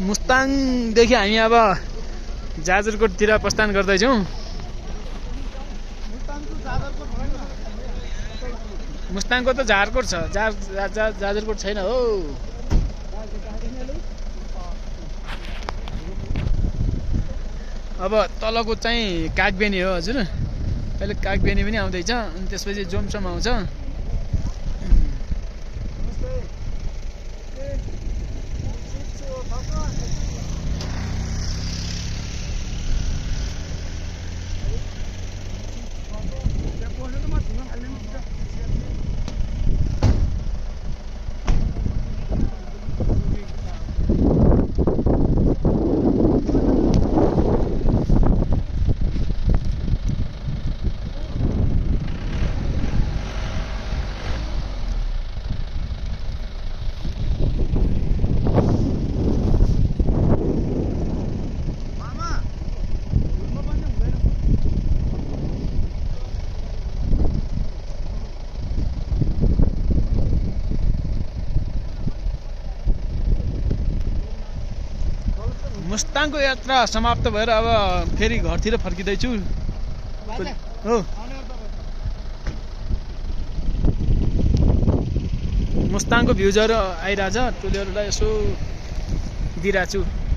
मुस्ताङदेखि हामी अब जाजरकोटतिर प्रस्थान गर्दैछौँ। मुस्ताङको त झारकोट छ, जाजरकोट छैन हो। अब तलको चाहिँ कागबेनी हो हजुर। अहिले कागबेनी पनि आउँदैछ अनि त्यसपछि जोमसम आउँछ। मुस्ताङको यात्रा समाप्त भएर अब फेरि घरतिर फर्किँदैछु हो। मुस्ताङको भ्युजहरू आइरहेछ, टोलीहरूलाई यसो दिइरहेछु।